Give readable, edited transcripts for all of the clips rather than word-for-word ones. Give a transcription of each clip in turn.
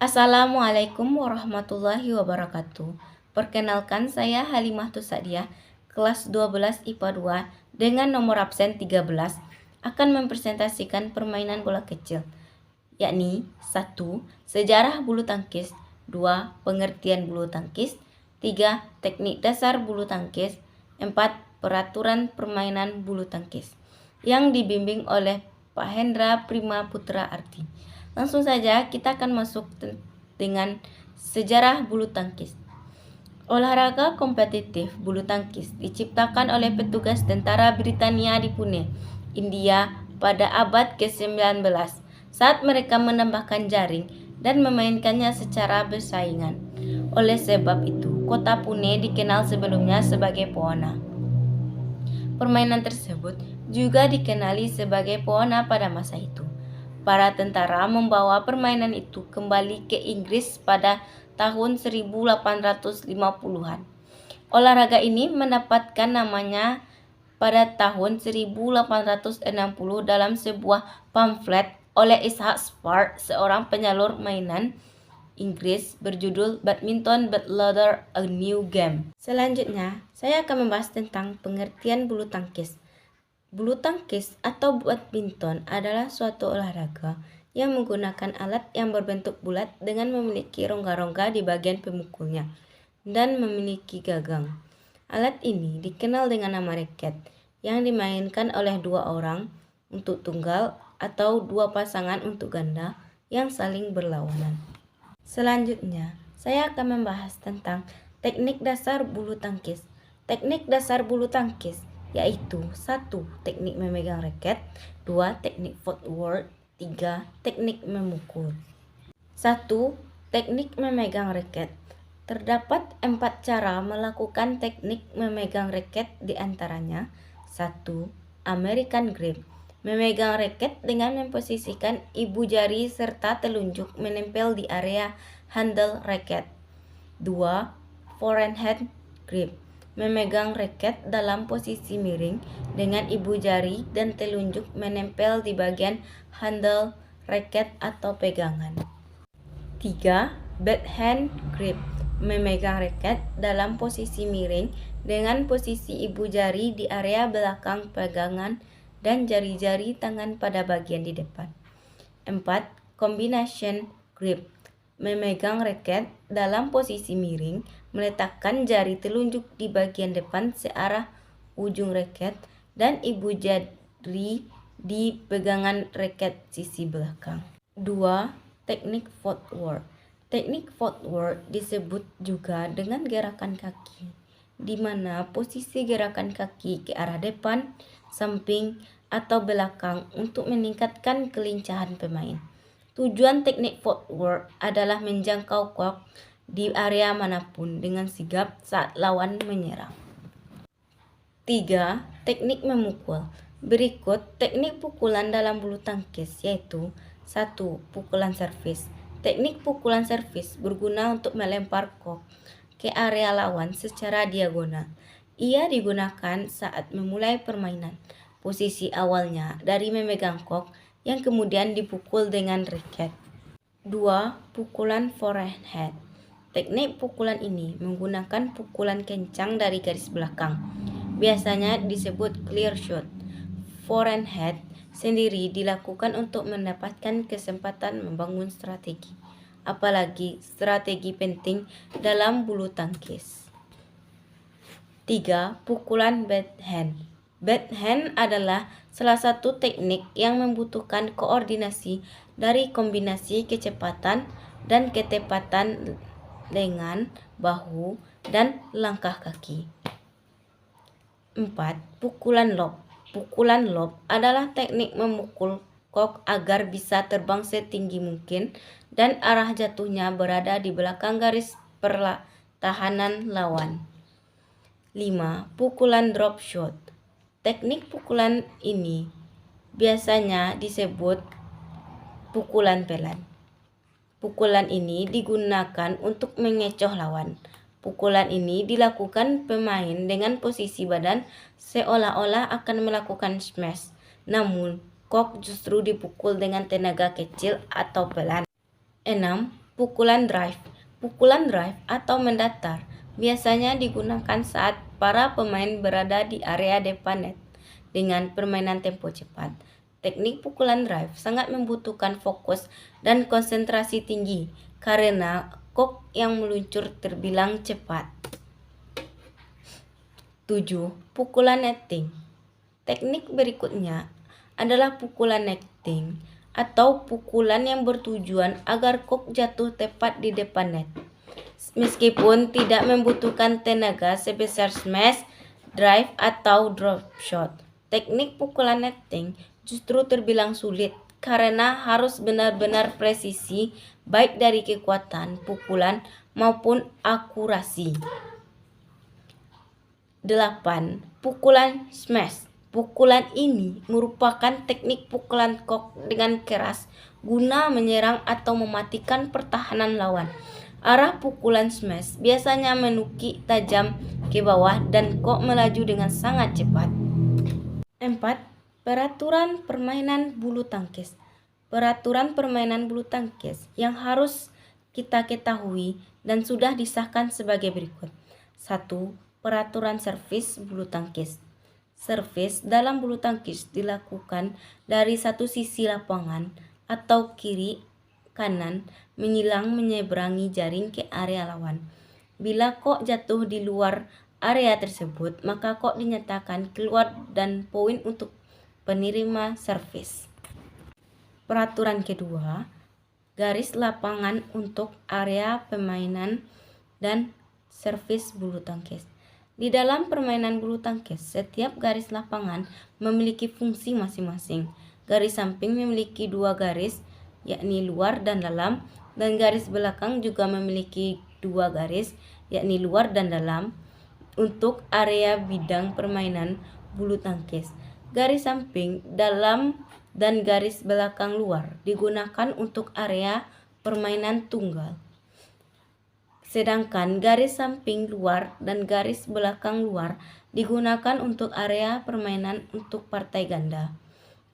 Assalamualaikum warahmatullahi wabarakatuh. Perkenalkan, saya Halimah Tusadiah, kelas 12 IPA 2 dengan nomor absen 13 akan mempresentasikan permainan bola kecil, yakni 1. Sejarah bulu tangkis, 2. Pengertian bulu tangkis, 3. Teknik dasar bulu tangkis, 4. Peraturan permainan bulu tangkis, yang dibimbing oleh Pak Hendra Prima Putra Arti. Langsung saja kita akan masuk dengan sejarah bulu tangkis. Olahraga kompetitif bulu tangkis diciptakan oleh petugas tentara Britania di Pune, India pada abad ke-19 saat mereka menambahkan jaring dan memainkannya secara bersaingan. Oleh sebab itu, kota Pune dikenal sebelumnya sebagai Poona. Permainan tersebut juga dikenali sebagai Poona pada masa itu. Para tentara membawa permainan itu kembali ke Inggris pada tahun 1850-an. Olahraga ini mendapatkan namanya pada tahun 1860 dalam sebuah pamflet oleh Isaac Spark, seorang penyalur mainan Inggris berjudul Badminton But Ladder A New Game. Selanjutnya, saya akan membahas tentang pengertian bulu tangkis. Bulu tangkis atau badminton adalah suatu olahraga yang menggunakan alat yang berbentuk bulat dengan memiliki rongga-rongga di bagian pemukulnya dan memiliki gagang. Alat ini dikenal dengan nama raket, yang dimainkan oleh dua orang untuk tunggal atau dua pasangan untuk ganda yang saling berlawanan. Selanjutnya, saya akan membahas tentang teknik dasar bulu tangkis. Teknik dasar bulu tangkis yaitu 1. Teknik memegang raket, 2. Teknik footwork, 3. Teknik memukul. 1. Teknik memegang raket. Terdapat 4 cara melakukan teknik memegang raket, di antaranya 1. American grip. Memegang raket dengan memposisikan ibu jari serta telunjuk menempel di area handle raket. 2. Forehand grip. Memegang raket dalam posisi miring dengan ibu jari dan telunjuk menempel di bagian handle raket atau pegangan. 3. Backhand grip. Memegang raket dalam posisi miring dengan posisi ibu jari di area belakang pegangan dan jari-jari tangan pada bagian di depan. 4. Combination grip. Memegang raket dalam posisi miring, meletakkan jari telunjuk di bagian depan searah ujung raket dan ibu jari di pegangan raket sisi belakang. 2. Teknik footwork. Teknik footwork disebut juga dengan gerakan kaki, di mana posisi gerakan kaki ke arah depan, samping, atau belakang untuk meningkatkan kelincahan pemain. Tujuan teknik footwork adalah menjangkau kok di area manapun dengan sigap saat lawan menyerang. 3. Teknik memukul. Berikut teknik pukulan dalam bulu tangkis, yaitu 1. Pukulan servis. Teknik pukulan servis berguna untuk melempar kok ke area lawan secara diagonal. Ia digunakan saat memulai permainan. Posisi awalnya dari memegang kok yang kemudian dipukul dengan raket. 2. Pukulan forehand. Teknik pukulan ini menggunakan pukulan kencang dari garis belakang. Biasanya disebut clear shot. Forehand sendiri dilakukan untuk mendapatkan kesempatan membangun strategi, apalagi strategi penting dalam bulu tangkis. 3. Pukulan backhand. Backhand adalah salah satu teknik yang membutuhkan koordinasi dari kombinasi kecepatan dan ketepatan lengan, bahu, dan langkah kaki. 4. Pukulan lob. Pukulan lob adalah teknik memukul kok agar bisa terbang setinggi mungkin dan arah jatuhnya berada di belakang garis pertahanan lawan. 5. Pukulan drop shot. Teknik pukulan ini biasanya disebut pukulan pelan. Pukulan ini digunakan untuk mengecoh lawan. Pukulan ini dilakukan pemain dengan posisi badan seolah-olah akan melakukan smash, namun kok justru dipukul dengan tenaga kecil atau pelan. 6. Pukulan drive. Pukulan drive atau mendatar biasanya digunakan saat para pemain berada di area depan net dengan permainan tempo cepat. Teknik pukulan drive sangat membutuhkan fokus dan konsentrasi tinggi karena kok yang meluncur terbilang cepat. 7. Pukulan netting. Teknik berikutnya adalah pukulan netting atau pukulan yang bertujuan agar kok jatuh tepat di depan net. Meskipun tidak membutuhkan tenaga sebesar smash, drive, atau drop shot, teknik pukulan netting justru terbilang sulit karena harus benar-benar presisi baik dari kekuatan pukulan maupun akurasi. 8. Pukulan smash. Pukulan ini merupakan teknik pukulan kok dengan keras guna menyerang atau mematikan pertahanan lawan. Arah pukulan smash biasanya menukik tajam ke bawah dan kok melaju dengan sangat cepat. 4. Peraturan permainan bulu tangkis. Peraturan permainan bulu tangkis yang harus kita ketahui dan sudah disahkan sebagai berikut. 1. Peraturan servis bulu tangkis. Servis dalam bulu tangkis dilakukan dari satu sisi lapangan atau kiri kanan menyeberangi jaring ke area lawan. Bila kok jatuh di luar area tersebut, maka kok dinyatakan keluar dan poin untuk penerima servis. Peraturan kedua, garis lapangan untuk area permainan dan servis bulu tangkis. Di dalam permainan bulu tangkis, setiap garis lapangan memiliki fungsi masing-masing. Garis samping memiliki 2 garis, yakni luar dan dalam, dan garis belakang juga memiliki 2 garis, yakni luar dan dalam, untuk area bidang permainan bulu tangkis. Garis samping, dalam, dan garis belakang luar digunakan untuk area permainan tunggal. Sedangkan garis samping luar dan garis belakang luar digunakan untuk area permainan untuk partai ganda.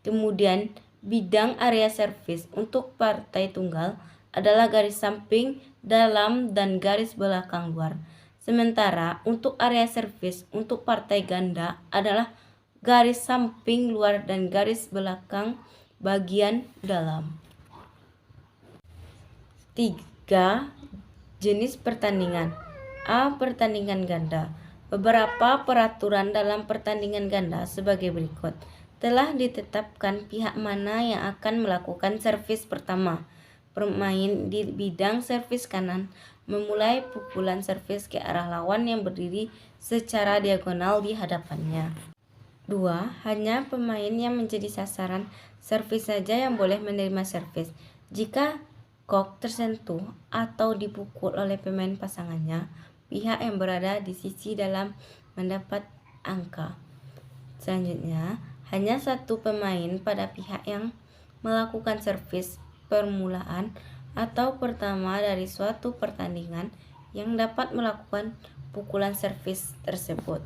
Kemudian bidang area servis untuk partai tunggal adalah garis samping, dalam, dan garis belakang luar. Sementara untuk area servis untuk partai ganda adalah garis samping luar dan garis belakang bagian dalam. 3. Jenis pertandingan. A. Pertandingan ganda. Beberapa peraturan dalam pertandingan ganda sebagai berikut. Telah ditetapkan pihak mana yang akan melakukan servis pertama. Pemain di bidang servis kanan memulai pukulan servis ke arah lawan yang berdiri secara diagonal di hadapannya. 2. Hanya pemain yang menjadi sasaran servis saja yang boleh menerima servis. Jika kok tersentuh atau dipukul oleh pemain pasangannya, pihak yang berada di sisi dalam mendapat angka. Selanjutnya, hanya satu pemain pada pihak yang melakukan servis permulaan atau pertama dari suatu pertandingan yang dapat melakukan pukulan servis tersebut.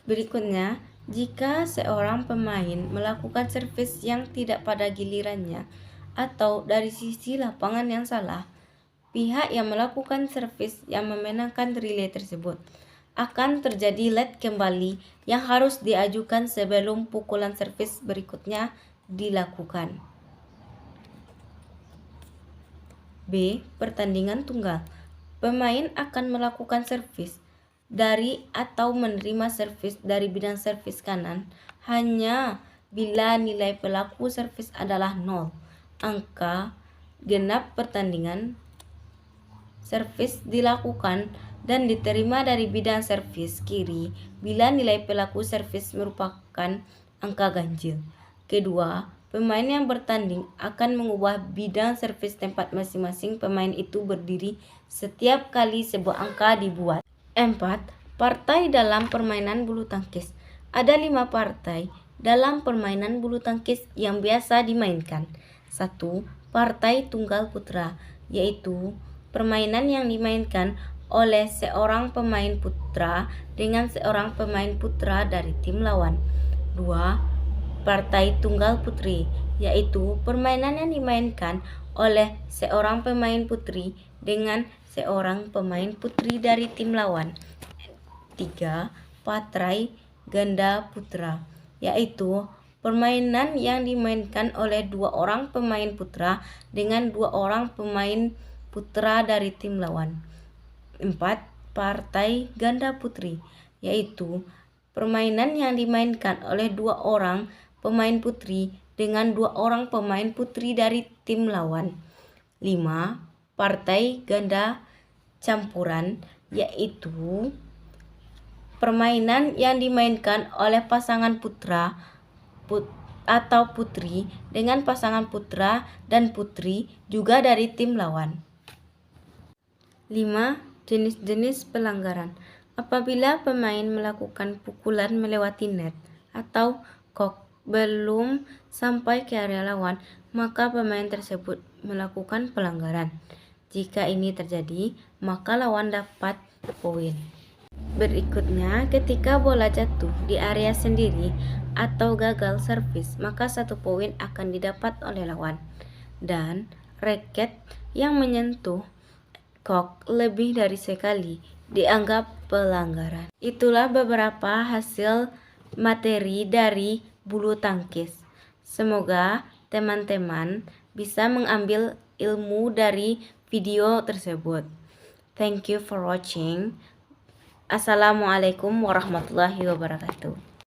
Berikutnya, jika seorang pemain melakukan servis yang tidak pada gilirannya atau dari sisi lapangan yang salah, pihak yang melakukan servis yang memenangkan relay tersebut. Akan terjadi let kembali yang harus diajukan sebelum pukulan servis berikutnya dilakukan. B. Pertandingan tunggal. Pemain akan melakukan servis dari atau menerima servis dari bidang servis kanan hanya bila nilai pelaku servis adalah 0. Angka genap pertandingan servis dilakukan dan diterima dari bidang servis kiri bila nilai pelaku servis merupakan angka ganjil. Kedua, pemain yang bertanding akan mengubah bidang servis tempat masing-masing pemain itu berdiri setiap kali sebuah angka dibuat. 4. Partai dalam permainan bulu tangkis. Ada 5 partai dalam permainan bulu tangkis yang biasa dimainkan. 1. Partai tunggal putra, yaitu permainan yang dimainkan oleh seorang pemain putra dengan seorang pemain putra dari tim lawan. 2. Partai tunggal putri, yaitu permainan yang dimainkan oleh seorang pemain putri dengan seorang pemain putri dari tim lawan. 3. Patrai ganda putra, yaitu permainan yang dimainkan oleh 2 orang pemain putra dengan 2 orang pemain putra dari tim lawan. 4. Partai ganda putri, yaitu permainan yang dimainkan oleh 2 orang pemain putri dengan 2 orang pemain putri dari tim lawan. 5. Partai ganda campuran, yaitu permainan yang dimainkan oleh pasangan putra atau putri dengan pasangan putra dan putri juga dari tim lawan. 5. Jenis-jenis pelanggaran. Apabila pemain melakukan pukulan melewati net atau kok belum sampai ke area lawan, maka pemain tersebut melakukan pelanggaran. Jika ini terjadi, maka lawan dapat poin. Berikutnya, ketika bola jatuh di area sendiri atau gagal servis, maka 1 poin akan didapat oleh lawan. Dan raket yang menyentuh kok lebih dari sekali dianggap pelanggaran. Itulah beberapa hasil materi dari bulu tangkis. Semoga teman-teman bisa mengambil ilmu dari video tersebut. Thank you for watching. Assalamualaikum warahmatullahi wabarakatuh.